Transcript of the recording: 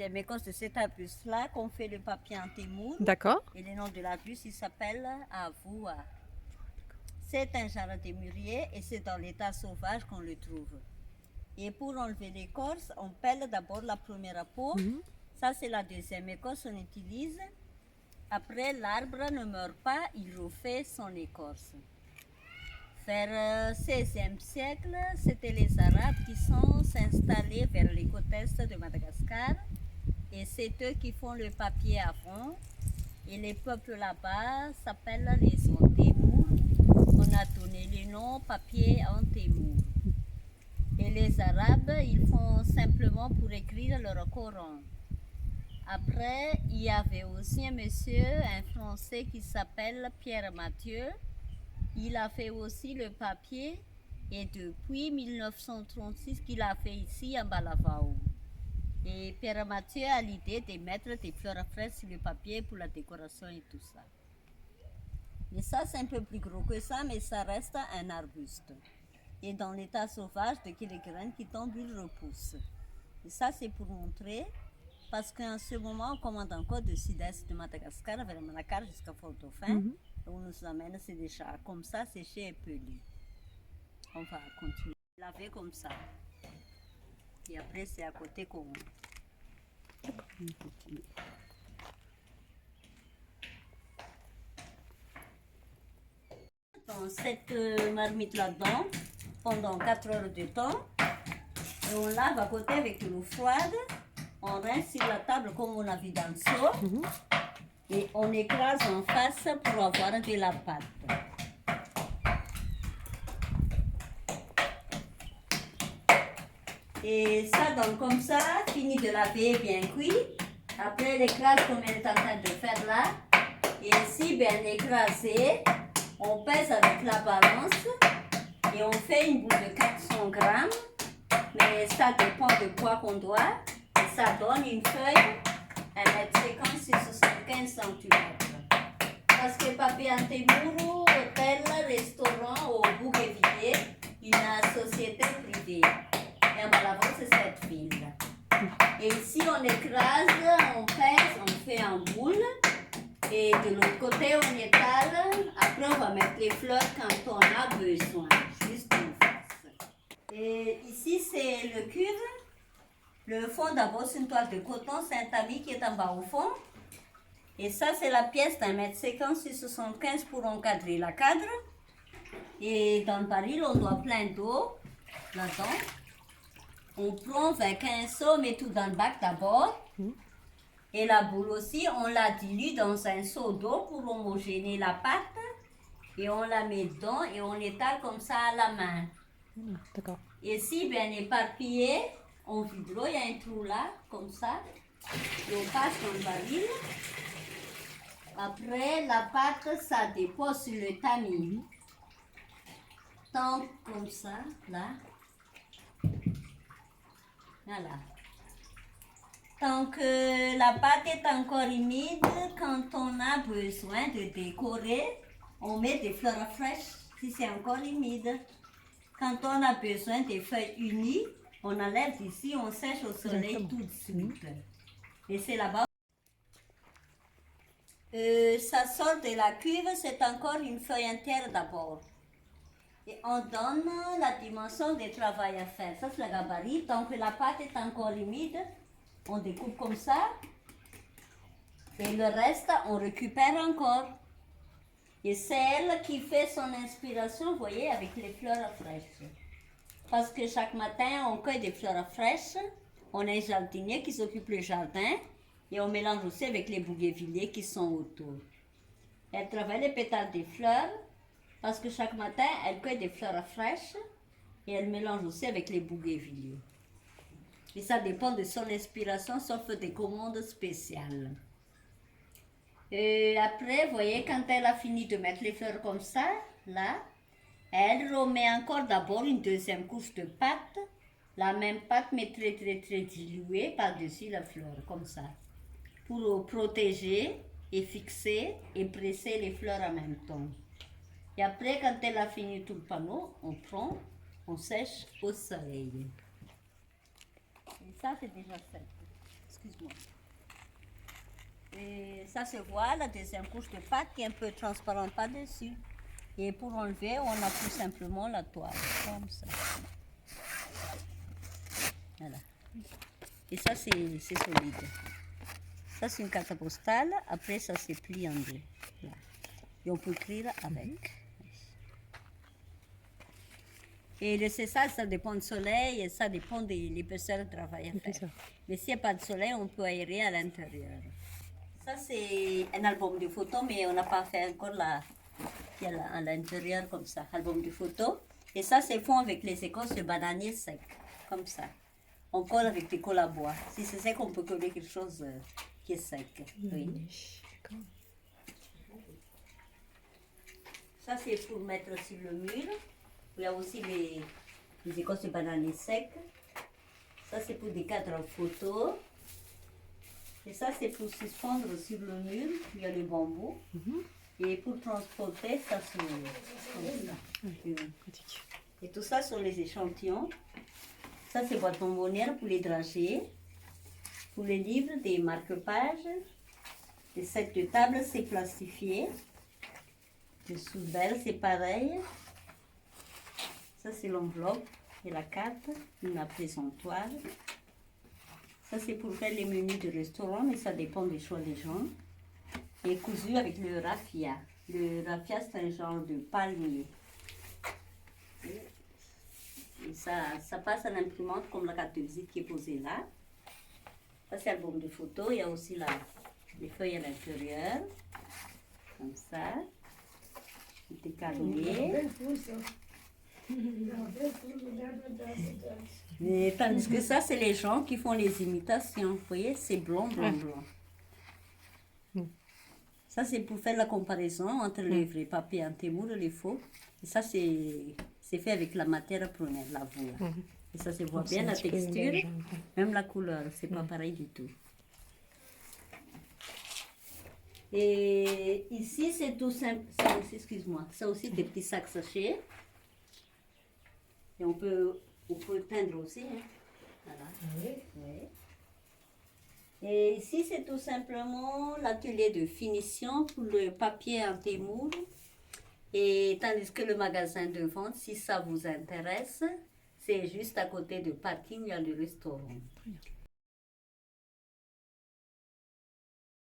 deuxième écorce de cet arbuste-là qu'on fait le papier en témour. D'accord. Et le nom de l'arbuste, il s'appelle avoua. C'est un jardin de mûrier et c'est dans l'état sauvage qu'on le trouve. Et pour enlever l'écorce, on pèle d'abord la première peau. Ça, c'est la deuxième écorce qu'on utilise. Après, l'arbre ne meurt pas, il refait son écorce. Vers le XVIe siècle, c'était les Arabes qui sont installés vers les côtes est de Madagascar. Et c'est eux qui font le papier avant. Et les peuples là-bas s'appellent les Antémours. On a donné le nom papier Antémour. Et les Arabes, ils font simplement pour écrire leur Coran. Après, il y avait aussi un monsieur, un Français qui s'appelle Pierre Mathieu. Il a fait aussi le papier et depuis 1936 qu'il a fait ici à Balavao. Et Pierre Mathieu a l'idée de mettre des fleurs fraîches sur le papier pour la décoration et tout ça. Mais ça, c'est un peu plus gros que ça, mais ça reste un arbuste. Et dans l'état sauvage, dès que les graines qui tombent, ils repoussent. Et ça, c'est pour montrer, parce qu'en ce moment, on commande encore du sud-est de Madagascar, vers Manacar jusqu'à Fort-Dauphin. On nous amène, c'est déjà comme ça, séché et pelé. On va continuer. Laver comme ça. Et après, c'est à côté qu'on continue. Dans cette marmite là-dedans, pendant 4 heures de temps, et on lave à côté avec de l'eau froide. On rince sur la table comme on a vu dans le seau. Et on écrase en face pour avoir de la pâte. Et ça donne comme ça, fini de laver, bien cuit. Après l'écrase comme on est en train de faire là. Et ici, bien écrasé, on pèse avec la balance. Et on fait une boule de 400 grammes. Mais ça dépend de quoi qu'on doit. Et ça donne une feuille, 1,50 m sur 75 cm. Parce que papier Antémour, hôtel, restaurant au Bougainvilliers, une société privée. Et en Balavao, c'est cette ville. Et ici, on écrase, on pèse, on fait en boule. Et de l'autre côté, on étale. Après, on va mettre les fleurs quand on a besoin, juste en face. Et ici, c'est le cuve. Le fond, d'abord, c'est une toile de coton, c'est un tamis qui est en bas au fond. Et ça, c'est la pièce d'1,50 m sur 75 pour encadrer la cadre. Et dans le baril, on doit plein d'eau là-dedans. On prend 25 seaux, on met tout dans le bac d'abord. Et la boule aussi, on la dilue dans un seau d'eau pour homogénéer la pâte. Et on la met dedans et on l'étale comme ça à la main. D'accord. Et si bien éparpillé, on vide l'eau, il y a un trou là, comme ça. Et on passe dans le baril. Après, la pâte, ça dépose sur le tamis. Tant comme ça, là. Voilà. Tant que la pâte est encore humide, quand on a besoin de décorer, on met des fleurs fraîches si c'est encore humide. Quand on a besoin des feuilles unies, on enlève d'ici, on sèche au soleil tout de suite. Et c'est là-bas. Ça sort de la cuve, c'est encore une feuille entière d'abord. Et on donne la dimension du travail à faire. Ça, c'est le gabarit. Tant que la pâte est encore humide, on découpe comme ça. Et le reste, on récupère encore. Et c'est elle qui fait son inspiration, vous voyez, avec les fleurs fraîches. Parce que chaque matin, on cueille des fleurs fraîches. On a un jardinier qui s'occupe du jardin. Et on mélange aussi avec les bougainvilliers qui sont autour. Elle travaille les pétales des fleurs. Parce que chaque matin, elle cueille des fleurs fraîches. Et elle mélange aussi avec les bougainvilliers. Et ça dépend de son inspiration, sauf des commandes spéciales. Et après, vous voyez, quand elle a fini de mettre les fleurs comme ça, là, elle remet encore d'abord une deuxième couche de pâte. La même pâte, mais très diluée par-dessus la fleur, comme ça. Pour protéger et fixer et presser les fleurs en même temps. Et après, quand elle a fini tout le panneau, on prend, on sèche au soleil. Et ça, c'est déjà fait. excuse-moi. Et ça se voit, la deuxième couche de pâte qui est un peu transparente par-dessus. Et pour enlever, on appuie simplement la toile, comme ça. Voilà. Et ça, c'est solide. Ça, c'est une carte postale. Après, ça se plie en deux. Là. Et on peut écrire avec. Et le cessage, ça dépend du soleil et ça dépend des l'épaisseur de travail à faire. Mais s'il n'y a pas de soleil, on peut aérer à l'intérieur. Ça, c'est un album de photos, mais on n'a pas fait encore là. Il y a à l'intérieur comme ça, album de photos. Et ça, c'est fait avec les écorces de bananier sec, comme ça. On colle avec des colles à bois. Si c'est sec, on peut coller quelque chose qui est sec. Oui. Ça, c'est pour mettre sur le mur. Il y a aussi les écorces de bananier sec. Ça, c'est pour des cadres photos. Et ça, c'est pour suspendre sur le mur. Il y a le bambou. Et pour transporter, ça, c'est comme ça. Et tout ça sont les échantillons. Ça, c'est boîte bonbonnière pour les dragées. Pour les livres, des marque-pages. Les sets de table, c'est plastifié. Les sous-belles, c'est pareil. Ça, c'est l'enveloppe et la carte, une présentoir. Ça, c'est pour faire les menus de restaurant, mais ça dépend des choix des gens. Et cousu avec le raffia. Le raffia, c'est un genre de palmier. Et ça passe à l'imprimante comme la carte de visite qui est posée là. Ça, c'est l'album de photos. Il y a aussi les feuilles à l'intérieur. Comme ça. Des carriers. Et tandis que ça, c'est les gens qui font les imitations. Vous voyez, c'est blanc, blanc, blanc. Ça, c'est pour faire la comparaison entre les vrais papiers en témour et les faux. Et ça, c'est fait avec la matière première, la voie. Et ça se voit bien, la texture, même la couleur, c'est pas pareil du tout. Et ici, c'est tout simple. Excuse-moi, ça aussi, des petits sacs sachets. Et on peut teindre aussi. Hein. Voilà. Oui. Et ici, c'est tout simplement l'atelier de finition pour le papier en témour. Et tandis que le magasin de vente, si ça vous intéresse, c'est juste à côté du parking, il y a le restaurant.